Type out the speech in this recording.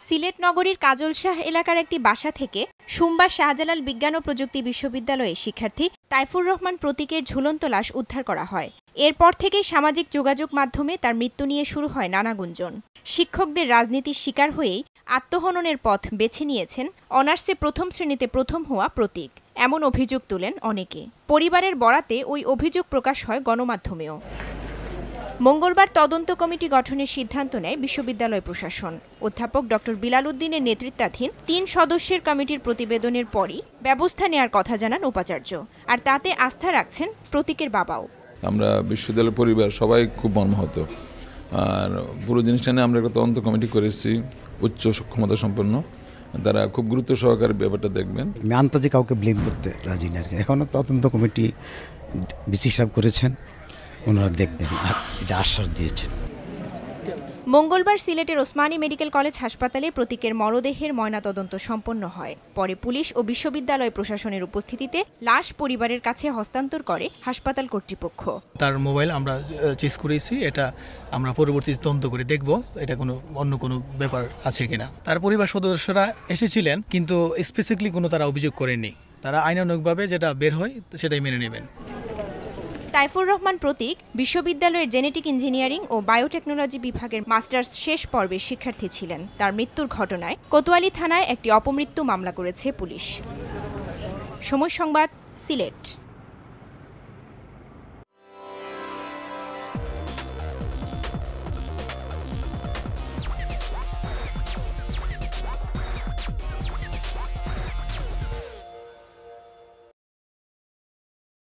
সিলেট নগরীর কাজল শাহ এলাকার একটি বাসা থেকে সোমবার শাহজালাল বিজ্ঞান ও প্রযুক্তি বিশ্ববিদ্যালয়ের শিক্ষার্থী তাইফুর রহমান প্রতীকের ঝুলন্ত লাশ উদ্ধার করা হয়। এরপর থেকেই সামাজিক যোগাযোগ মাধ্যমে তার মৃত্যু নিয়ে শুরু হয় নানা গুঞ্জন। শিক্ষকদের রাজনীতির শিকার হয়েই আত্মহননের পথ বেছে নিয়েছেন অনার্সে প্রথম শ্রেণীতে প্রথম হওয়া প্রতীক, এমন অভিযোগ তোলেন অনেকে। পরিবারের বরাতে ওই অভিযোগ প্রকাশ হয় গণমাধ্যমেও। মঙ্গলবার তদন্ত কমিটি গঠনের সিদ্ধান্ত নেয় বিশ্ববিদ্যালয় প্রশাসন। অধ্যাপক ড. বিলাল উদ্দিনের নেতৃত্বাধীন ৩ সদস্যের কমিটির প্রতিবেদনের পরই ব্যবস্থা নেয়ার কথা জানান উপাচার্য। আর তাতে আস্থা রাখছেন প্রতীকের বাবাও। আমরা বিশ্ববিদ্যালয় পরিবার সবাই খুব মর্মাহত। আর পুরো জিনিসটা নিয়ে আমরা একটা তদন্ত কমিটি করেছি, উচ্চ ক্ষমতা সম্পন্ন। তারা খুব গুরুত্ব সহকারে ব্যাপারটা দেখবেন। আমি আন্তাজে কাউকে ব্লেম করতে রাজি না। এখনও তদন্ত কমিটি ডিসি সাহেব করেছেন, ওনারা দেখবেন, আর এটা আশ্বাস দিয়েছেন। মঙ্গলবার সিলেটের ওসমানী মেডিকেল কলেজ হাসপাতালে প্রতীকের মরদেহের ময়নাতদন্ত সম্পন্ন হয়। পরে পুলিশ ও বিশ্ববিদ্যালয় প্রশাসনের উপস্থিতিতে লাশ পরিবারের কাছে হস্তান্তর করে হাসপাতাল কর্তৃপক্ষ। তার মোবাইল আমরা চেক করেছি, এটা আমরা পরবর্তীতে তদন্ত করে দেখব এটা অন্য কোনো ব্যাপার আছে কিনা। তার পরিবার সদস্যরা এসেছিলেন, কিন্তু স্পেসিফিকলি কোনো তারা অভিযোগ করেননি। তারা আইনানুগভাবে যেটা বের হয় সেটাই মেনে নেবেন। তাইফুর রহমান প্রতীক বিশ্ববিদ্যালয়ের জেনেটিক ইঞ্জিনিয়ারিং ও বায়োটেকনোলজি বিভাগের মাস্টার্স শেষ পর্বের শিক্ষার্থী ছিলেন। তার মৃত্যুর ঘটনায় কোতোয়ালি থানায় একটি অপমৃত্যু মামলা করেছে পুলিশ। সময় সংবাদ, সিলেট।